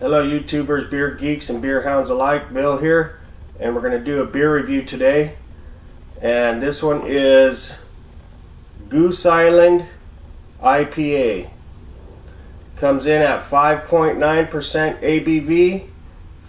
Hello YouTubers, beer geeks, and beer hounds alike. Bill here, and we're going to do a beer review today. And this one is Goose Island IPA. Comes in at 5.9% ABV,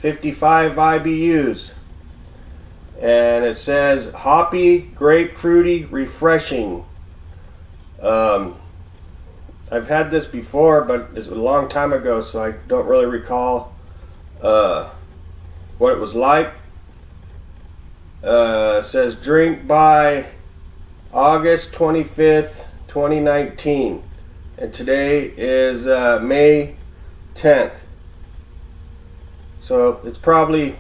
55 IBUs. And it says hoppy, grapefruity, refreshing. I've had this before, but it's a long time ago, so I don't really recall what it was like. It says drink by August 25th, 2019, and today is May 10th. So it's probably,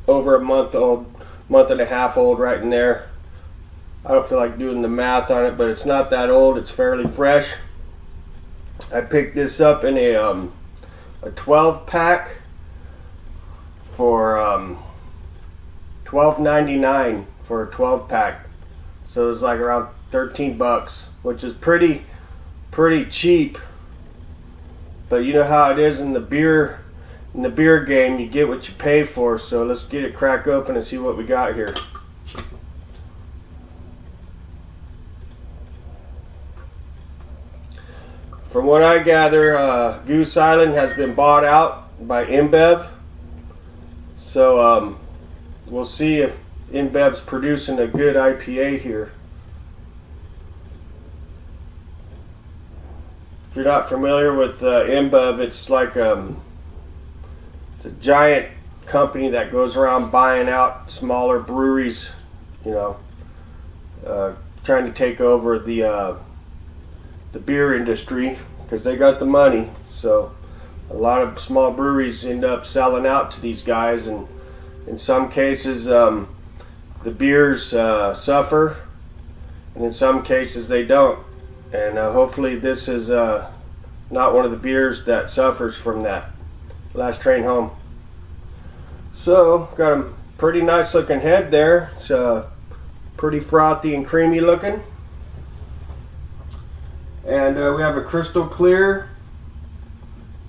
over a month old, month and a half old, right in there. I don't feel like doing the math on it, but it's not that old. It's fairly fresh. I picked this up in a 12 pack for $12.99 for a 12 pack. So it's like around 13 bucks, which is pretty cheap. But you know how it is in the beer game, you get what you pay for. So let's get it cracked open and see what we got here. From what I gather, Goose Island has been bought out by InBev. So we'll see if InBev's producing a good IPA here. If you're not familiar with InBev, it's like it's a giant company that goes around buying out smaller breweries, trying to take over the beer industry because they got the money. So a lot of small breweries end up selling out to these guys, and in some cases the beers suffer, and in some cases they don't. And hopefully this is not one of the beers that suffers from that. Last train home. So got a pretty nice looking head there. It's pretty frothy and creamy looking. And we have a crystal clear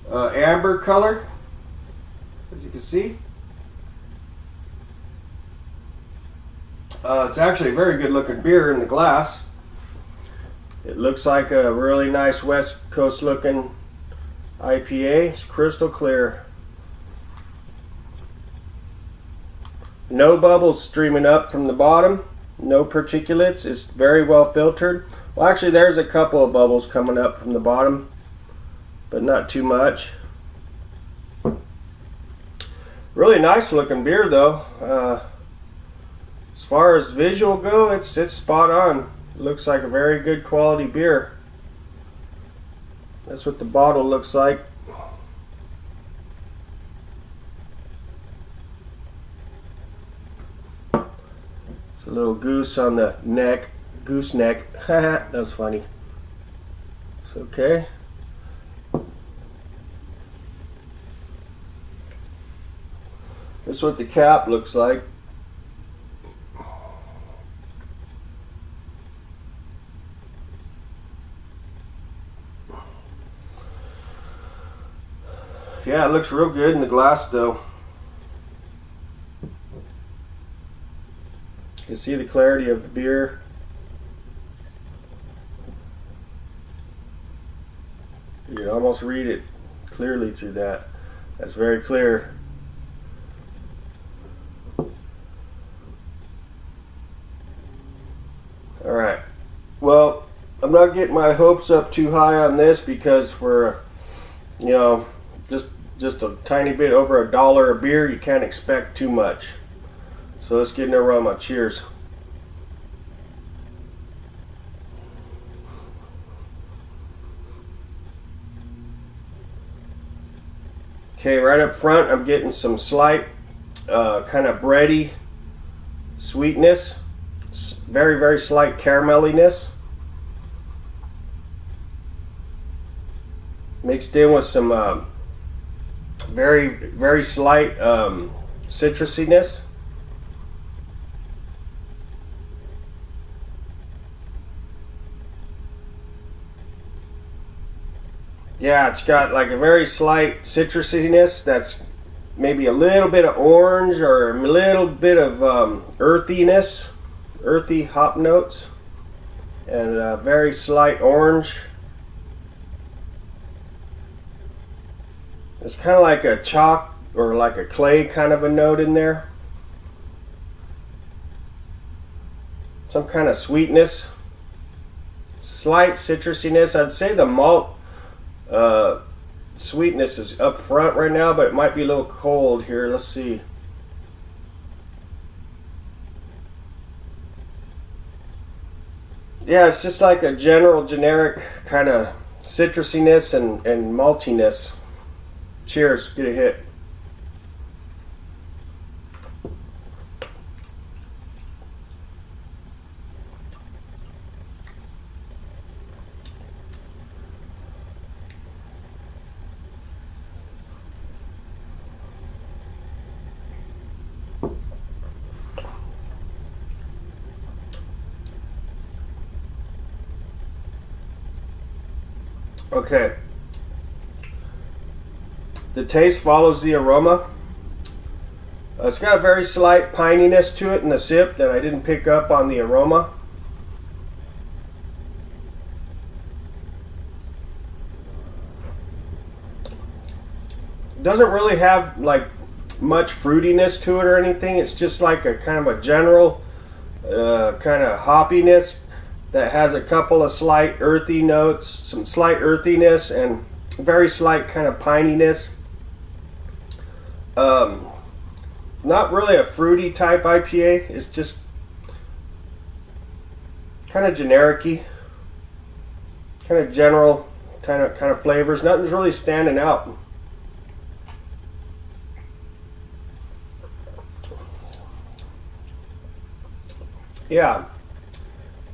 amber color, as you can see. It's actually a very good looking beer in the glass. It looks like a really nice West Coast looking IPA. It's crystal clear. No bubbles streaming up from the bottom. No particulates. It's very well filtered. Well, actually, there's a couple of bubbles coming up from the bottom, but not too much. Really nice looking beer, though. As far as visual go, it's spot on. It looks like a very good quality beer. That's what the bottle looks like. It's a little goose on the neck. Goose neck. That was funny. It's okay. That's what the cap looks like. Yeah, it looks real good in the glass though. You can see the clarity of the beer. You can almost read it clearly through that. That's very clear. Alright. Well, I'm not getting my hopes up too high on this because for, just a tiny bit over $1 a beer, you can't expect too much. So let's get an aroma. Cheers. Okay, right up front, I'm getting some slight kind of bready sweetness, very, very slight caramelliness, mixed in with some very, very slight citrusiness. Yeah, it's got like a very slight citrusiness that's maybe a little bit of orange or a little bit of earthiness, earthy hop notes, and a very slight orange. It's kind of like a chalk or like a clay kind of a note in there. Some kind of sweetness, slight citrusiness. I'd say the malt sweetness is up front right now, but it might be a little cold here. Let's see. Yeah, it's just like a generic kind of citrusiness and maltiness. Cheers, get a hit. Okay. The taste follows the aroma. It's got a very slight pininess to it in the sip that I didn't pick up on the aroma. It doesn't really have like much fruitiness to it or anything. It's just like a kind of a general kind of hoppiness that has a couple of slight earthy notes, some slight earthiness, and very slight kind of pininess. Not really a fruity type IPA. It's just kind of generic-y, kind of general kind of flavors. Nothing's really standing out. Yeah,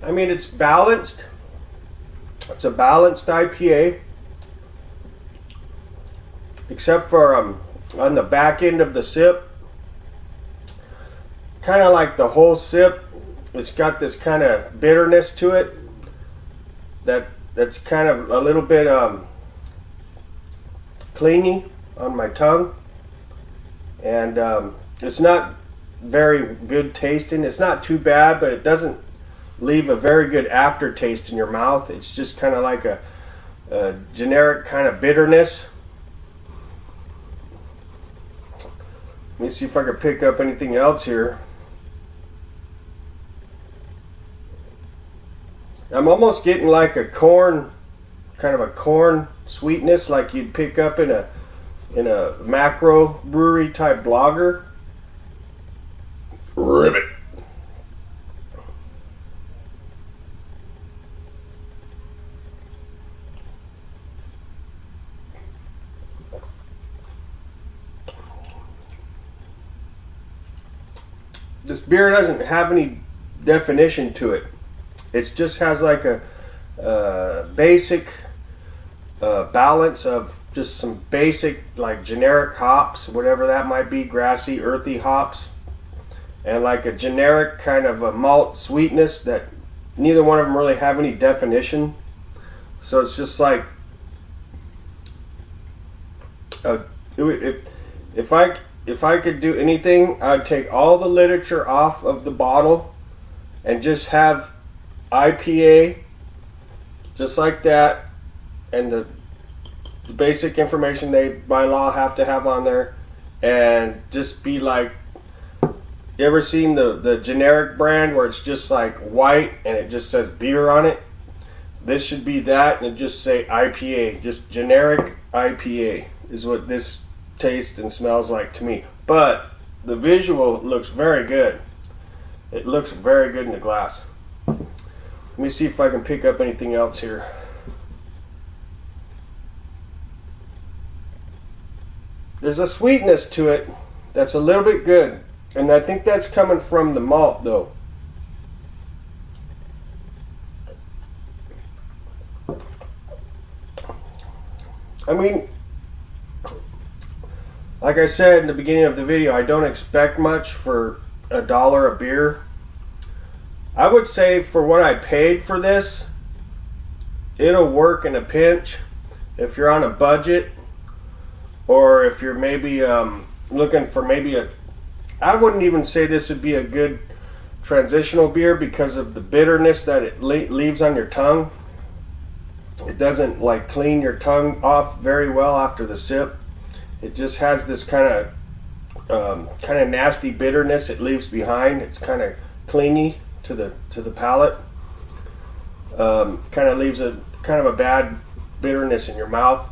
I mean, it's balanced. It's a balanced IPA, except for on the back end of the sip, kind of like the whole sip, it's got this kind of bitterness to it that's kind of a little bit clingy on my tongue, and it's not very good tasting. It's not too bad, but it doesn't leave a very good aftertaste in your mouth. It's just kind of like a generic kind of bitterness. Let me see if I can pick up anything else here. I'm almost getting like a corn, kind of a corn sweetness, like you'd pick up in a macro brewery type blogger. Ribbit. This beer doesn't have any definition to it. It just has like a basic balance of just some basic like generic hops, whatever that might be, grassy, earthy hops, and like a generic kind of a malt sweetness that neither one of them really have any definition. So it's just like if I could do anything, I'd take all the literature off of the bottle and just have IPA just like that, and the basic information they by law have to have on there, and just be like, you ever seen the generic brand where it's just like white and it just says beer on it? This should be that, and it just say IPA, just generic IPA is what this tastes and smells like to me. But the visual looks very good. It looks very good in the glass. Let me see if I can pick up anything else here. There's a sweetness to it that's a little bit good, and I think that's coming from the malt though. I mean, like I said in the beginning of the video, I don't expect much for $1 a beer. I would say for what I paid for this, it'll work in a pinch. if you're on a budget, or if you're maybe looking for maybe I wouldn't even say this would be a good transitional beer because of the bitterness that it leaves on your tongue. It doesn't like clean your tongue off very well after the sip. It just has this kind of nasty bitterness it leaves behind. It's kind of clingy to the palate. Kind of leaves a kind of a bad bitterness in your mouth.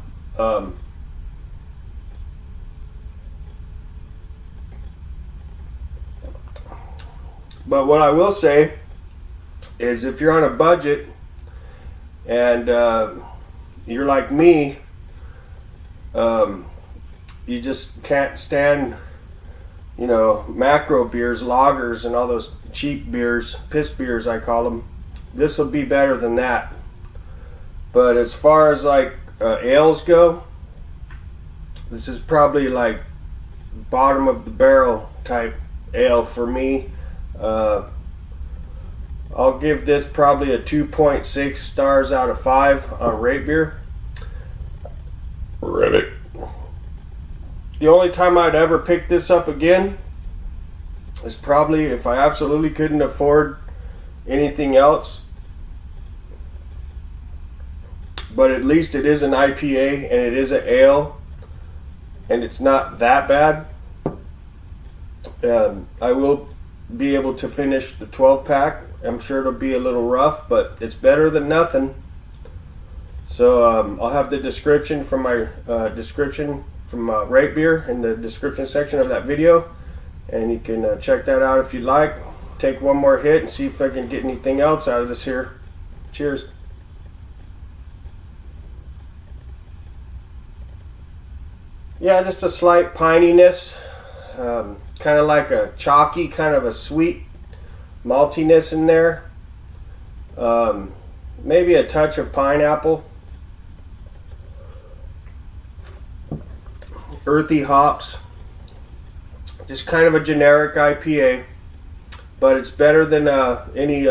But what I will say is, if you're on a budget and you're like me, you just can't stand, macro beers, lagers, and all those cheap beers, piss beers I call them. This will be better than that. But as far as like ales go, this is probably like bottom of the barrel type ale for me. I'll give this probably a 2.6 stars out of 5 on Rate Beer. Reddit. The only time I'd ever pick this up again is probably if I absolutely couldn't afford anything else. But at least it is an IPA and it is an ale, and it's not that bad. I will be able to finish the 12 pack. I'm sure it'll be a little rough, but it's better than nothing. So I'll have the description from my Rate Beer in the description section of that video, and you can check that out if you like. Take one more hit and see if I can get anything else out of this here. Cheers. Yeah, just a slight pininess, kind of like a chalky, kind of a sweet maltiness in there. Maybe a touch of pineapple. Earthy hops. Just kind of a generic IPA, but it's better than any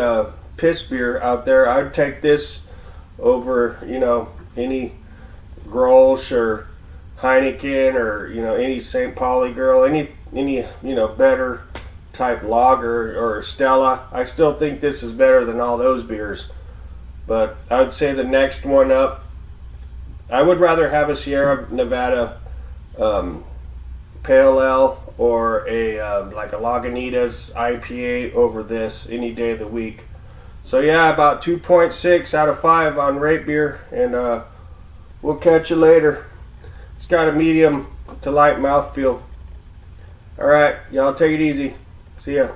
piss beer out there. I'd take this over, any Grolsch or Heineken or any St. Pauli Girl, any better type lager or Stella. I still think this is better than all those beers, but I would say the next one up, I would rather have a Sierra Nevada Pale Ale or like a Lagunitas IPA over this any day of the week. So yeah, about 2.6 out of 5 on Rate Beer, and we'll catch you later. It's got a medium to light mouthfeel. Alright, y'all take it easy. See ya.